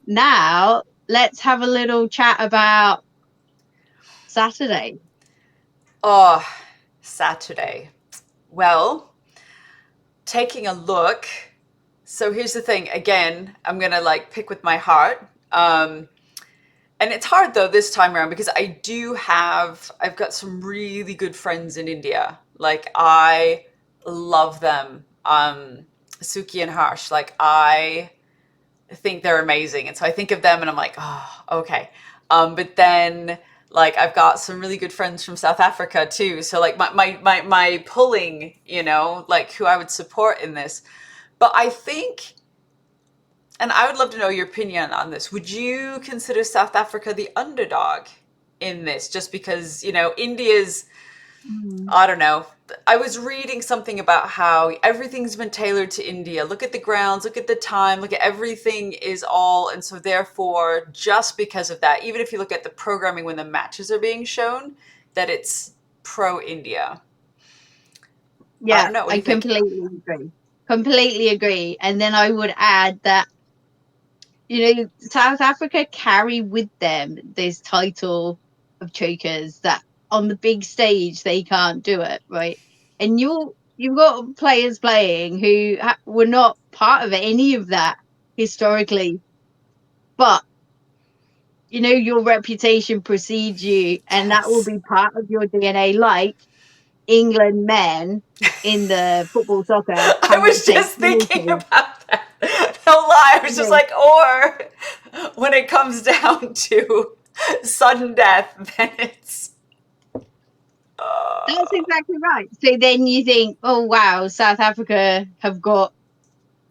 now let's have a little chat about Saturday. Oh, Saturday. Well, taking a look. So here's the thing. Again, I'm gonna like pick with my heart. And it's hard though this time around because I've got some really good friends in India. Like I love them. Suki and Harsh. Like I think they're amazing. And so I think of them and I'm like, oh, okay. But then like I've got some really good friends from South Africa too. So like my pulling, like who I would support in this. But I think, and I would love to know your opinion on this. Would you consider South Africa the underdog in this? Just because, India's, Mm. I don't know. I was reading something about how everything's been tailored to India. Look at the grounds, look at the time, look at everything is all. And so, therefore, just because of that, even if you look at the programming when the matches are being shown, that it's pro India. I Yeah, don't know. What do I you think? completely agree. Completely agree. And then I would add that, South Africa carry with them this title of chokers that on the big stage they can't do it, right? And you've got players playing who were not part of any of that historically, but your reputation precedes you, and that will Yes. be part of your DNA, like England men in the football soccer I have was take just thinking penalty. about that. No lie. I was just You like, or when it comes down to sudden death, then it's. That's Uh, exactly right. So then you think, oh wow, South Africa have got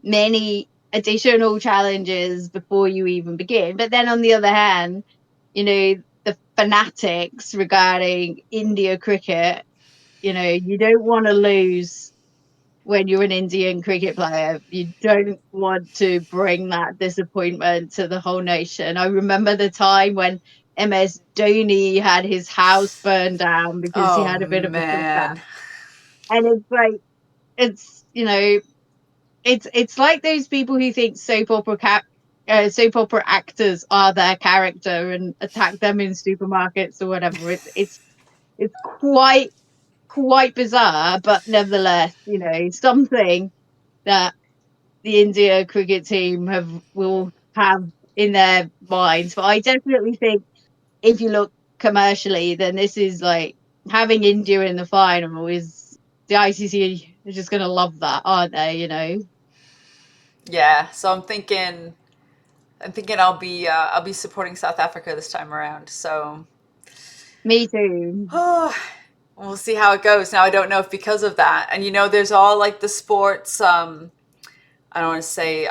many additional challenges before you even begin. But then on the other hand, the fanatics regarding India cricket, you don't want to lose when you're an Indian cricket player. You don't want to bring that disappointment to the whole nation. I remember the time when MS Dhoni had his house burned down because he oh, had a bit of a setback. man. And it's like, it's, it's like those people who think soap opera actors are their character and attack them in supermarkets or whatever. It's quite bizarre, but nevertheless, something that the India cricket team will have in their minds. But I definitely think if you look commercially, then this is like having India in the final is the ICC is just going to love that, aren't they? Yeah. So I'm thinking I'll be supporting South Africa this time around. So Me too. oh, we'll see how it goes. Now I don't know if because of that, and there's all like the sports. I don't want to say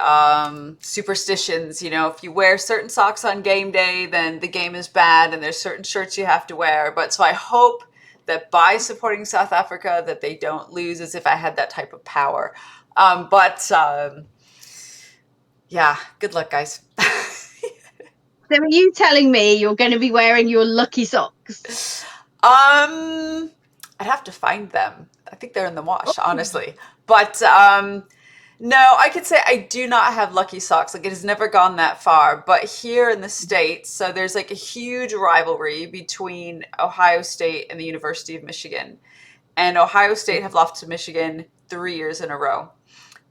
superstitions. If you wear certain socks on game day, then the game is bad, and there's certain shirts you have to wear. But so I hope that by supporting South Africa, that they don't lose, as if I had that type of power. But yeah, good luck, guys. So are you telling me you're going to be wearing your lucky socks? I'd have to find them. I think they're in the wash, Oh, honestly. But no, I could say I do not have lucky socks. Like it has never gone that far. But here in the States, so there's like a huge rivalry between Ohio State and the University of Michigan. And Ohio State have lost to Michigan 3 years in a row.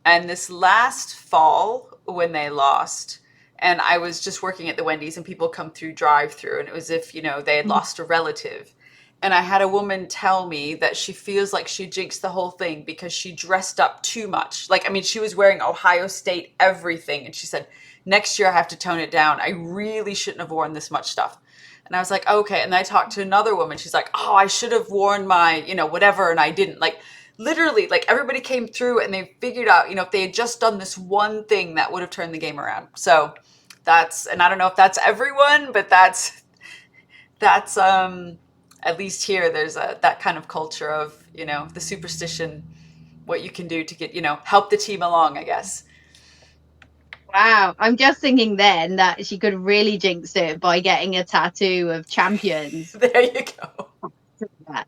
And this last fall, when they lost, and I was just working at the Wendy's and people come through drive through, and it was if, they had lost a relative. And I had a woman tell me that she feels like she jinxed the whole thing because she dressed up too much. Like, I mean, she was wearing Ohio State everything. And she said, next year I have to tone it down. I really shouldn't have worn this much stuff. And I was like, okay. And I talked to another woman. She's like, oh, I should have worn my, whatever. And I didn't. Like, literally, like everybody came through and they figured out, if they had just done this one thing, that would have turned the game around. So and I don't know if that's everyone, but that's at least here there's that kind of culture of the superstition, what you can do to get help the team along, I guess. wow. I'm just thinking then that she could really jinx it by getting a tattoo of champions. There you go. Yeah.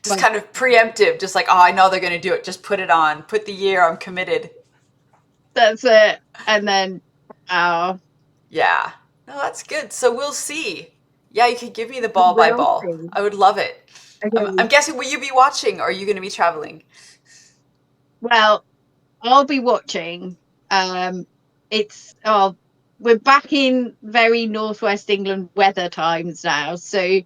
Just Like, kind of preemptive, just like, oh, I know they're going to do it, just put it on, put the year, I'm committed. that's it. And then, wow. Yeah. No, that's good. So we'll see. Yeah, you could give me the We ball by will ball. see. I would love it. I'm Okay. guessing, will you be watching or are you going to be traveling? Well, I'll be watching. It's we're back in very northwest England weather times now. So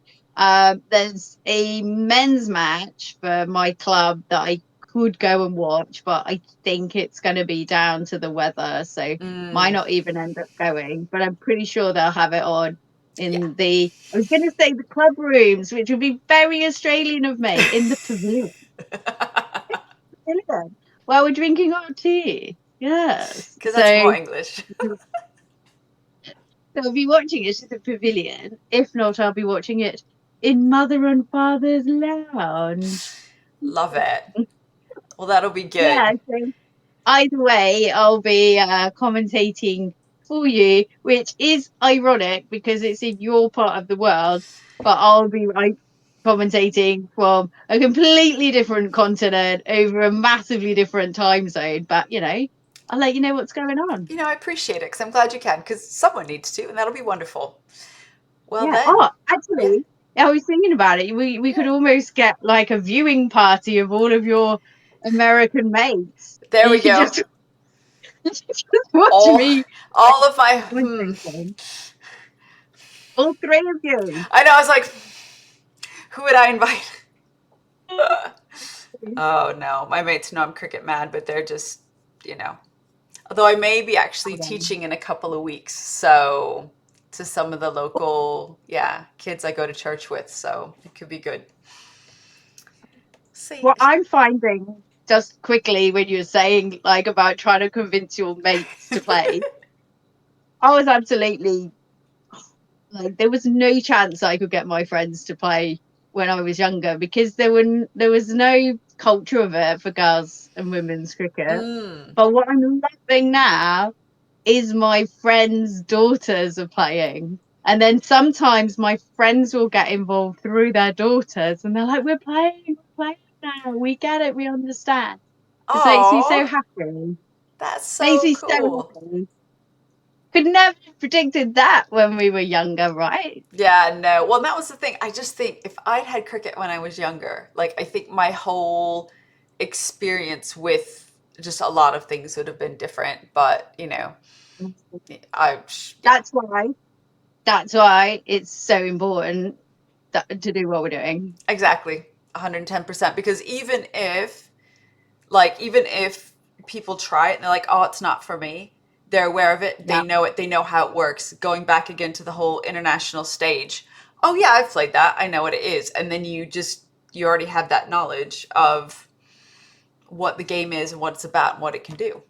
there's a men's match for my club that I could go and watch, but I think it's going to be down to the weather. So might Mm, not even end up going. But I'm pretty sure they'll have it on yeah. in the. I was going to say the club rooms, which would be very Australian of me, in the pavilion. Brilliant. While we're drinking our tea. Yes. Because that's more English. So I'll be watching it at the pavilion. If not, I'll be watching it in mother and father's lounge. Love it. Well, that'll be Yeah, good. so either way, I'll be commentating for you, which is ironic because it's in your part of the world, but I'll be commentating from a completely different continent over a massively different time zone. But I'll let you know what's going on. I appreciate it because I'm glad you can because someone needs to, and that'll be wonderful. Well, Yeah. then, Oh, yeah, actually, I was thinking about it. We could yeah. almost get like a viewing party of all of your American mates, There and we you could go. just watch All, me all of my, commentating. All three of you. I know, I was like, who would I invite? Oh no, my mates know I'm cricket mad, but they're just, you know. Although I may be actually teaching in a couple of weeks, so to some of the local, yeah, kids I go to church with, so it could be good. See. What I'm finding just quickly when you're saying like about trying to convince your mates to play, I was absolutely like there was no chance I could get my friends to play when I was younger because there was no culture of it for girls and women's cricket. Mm. But what I'm loving now is my friends' daughters are playing. And then sometimes my friends will get involved through their daughters and they're like, we're playing now. We get it, we understand. It makes me so Oh, happy. that's Makes so me so cool. happy. Could never have predicted that when we were younger, right? Yeah, no. Well, that was the thing. I just think if I'd had cricket when I was younger, like I think my whole experience with just a lot of things would have been different. But, I, yeah, That's why. That's why it's so important to do what we're doing. exactly. 110%. Because even if people try it and they're like, oh, it's not for me, they're aware of it, Yeah, they know how it works. Going back again to the whole international stage, oh yeah, I've played that, I know what it is. And then you already have that knowledge of what the game is and what it's about and what it can do.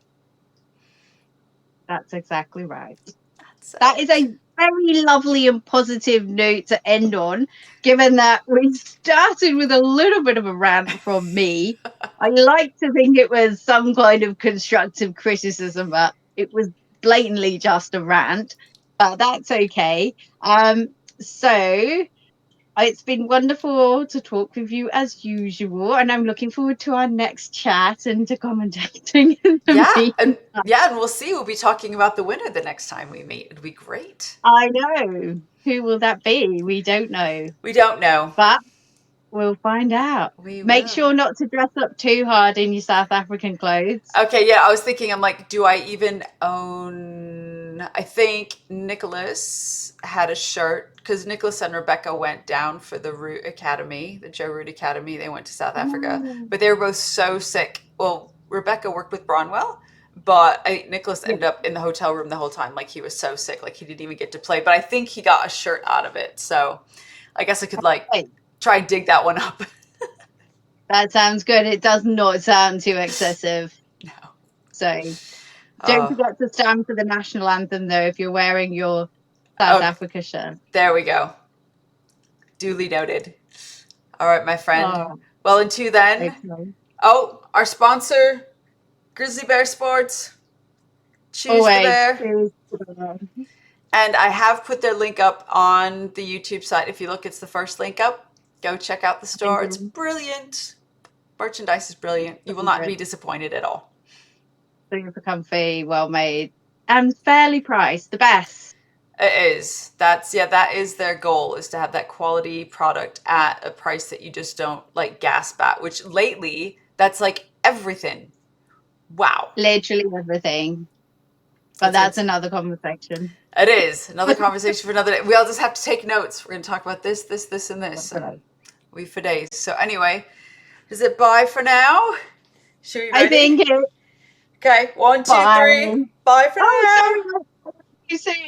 that's exactly right. That's That is it. a very lovely and positive note to end on, given that we started with a little bit of a rant from me. I like to think it was some kind of constructive criticism, but it was blatantly just a rant. But that's okay. So it's been wonderful to talk with you as usual, and I'm looking forward to our next chat and to commentating in the Yeah, and meantime. yeah, and we'll see. We'll be talking about the winner the next time we meet. It'd be great. I know. Who will that be? We don't know. We don't know. But we'll find out. We Make will. sure not to dress up too hard in your South African clothes. Okay, yeah, I was thinking, I'm like, do I even own? I think Nicholas had a shirt because Nicholas and Rebecca went down for the Root Academy, the Joe Root Academy. They went to South Africa, Oh, but they were both so sick. Well, Rebecca worked with Bronwell, but Nicholas yeah. ended up in the hotel room the whole time. Like he was so sick, like he didn't even get to play. But I think he got a shirt out of it. So I guess I could like Hey, try and dig that one up. that sounds good. It does not sound too excessive. No. So don't Uh, forget to stand for the national anthem, though, if you're wearing your South oh, Africa shirt. there we go. Duly noted. All right, my friend. Oh, Well, until then, okay. oh, our sponsor, Grizzly Bear Sports. Choose the Always. bear. And I have put their link up on the YouTube site. If you look, it's the first link up. Go check out the store. It's Amazing. brilliant. Merchandise is brilliant. You will not be Favorite. disappointed at all. Super comfy, well made, and fairly priced. The best. It is. That is their goal, is to have that quality product at a price that you just don't like gasp at, which lately that's like everything. Wow. Literally everything. But It's that's ins- another conversation. it is. Another conversation for another day. We all just have to take notes. We're going to talk about this, and this, and we for days. So anyway, is it bye for now? Should we be I ready? think it. Okay, one, two, Bye. three. Bye for Oh, now. sorry. You say